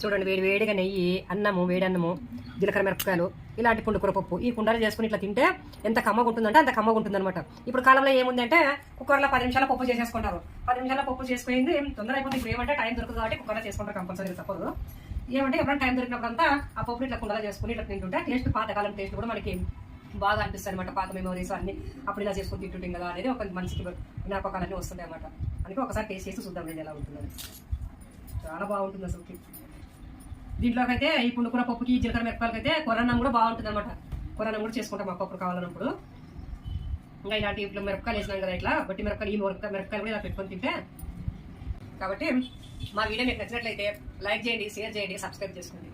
చూడండి వేడి వేడిగా నెయ్యి, అన్నము, వేడి అన్నము, జీలకర్ర మిరపకాయలు, ఇలాంటి పుండుకూర పప్పు ఈ కుండలు చేసుకుని ఇట్లా తింటే ఎంత కమ్మగా ఉంటుందంటే అంత కమ్మగా ఉంటుంది అనమాట. ఇప్పుడు కాలంలో ఏముందంటే కుక్కర్లో 10 నిమిషాల పప్పు చేసేసుకుంటారు. 10 నిమిషాల పప్పు చేసుకుంది తొందర అయిపోతుంది. ఇప్పుడు ఏమంటే టైం దొరుకుతుంది కాబట్టి కుక్కర్లో చేసుకుంటారు కంపల్సరీ తప్పదు. ఏమంటే ఎప్పుడైనా టైం దొరికినప్పుడు అంతా ఆ పప్పు ఇట్లా కుండలో చేసుకుని ఇట్లా తింటుంటే టేస్ట్ పాతకాలం టేస్ట్ కూడా మనకి బాగా అనిపిస్తుంది అనమాట. పాత మెమోరీస్ అన్ని అప్పుడు ఇలా చేసుకుని తింటుంటాం కదా అనేది ఒక మంచికి జ్ఞాపకాలన్నీ వస్తుంది అనమాట. అందుకే ఒకసారి టేస్ట్ చేసి చూద్దాం నేను ఎలా ఉంటుందని. చాలా బాగుంటుంది అసలు. దీంట్లోకి అయితే ఈ పుండుకూర పప్పుకి జీలకర్ర మిరపకాయలకి అయితే కొరన్నం కూడా బాగుంటుంది అనమాట. కొరన్నం కూడా చేసుకుంటాం మా పప్పు కావాలన్నప్పుడు. ఇంకా ఇలాంటి ఇప్పుడు మిరపకాయలు వేసినాం కదా, ఇట్లా బట్టి మిరపకాయలు, ఈ మిరపకాయలు కూడా ఇలా పెట్టుకొని తింటే. కాబట్టి మా వీడియో మీకు నచ్చినట్లయితే లైక్ చేయండి, షేర్ చేయండి, సబ్స్క్రైబ్ చేసుకోండి.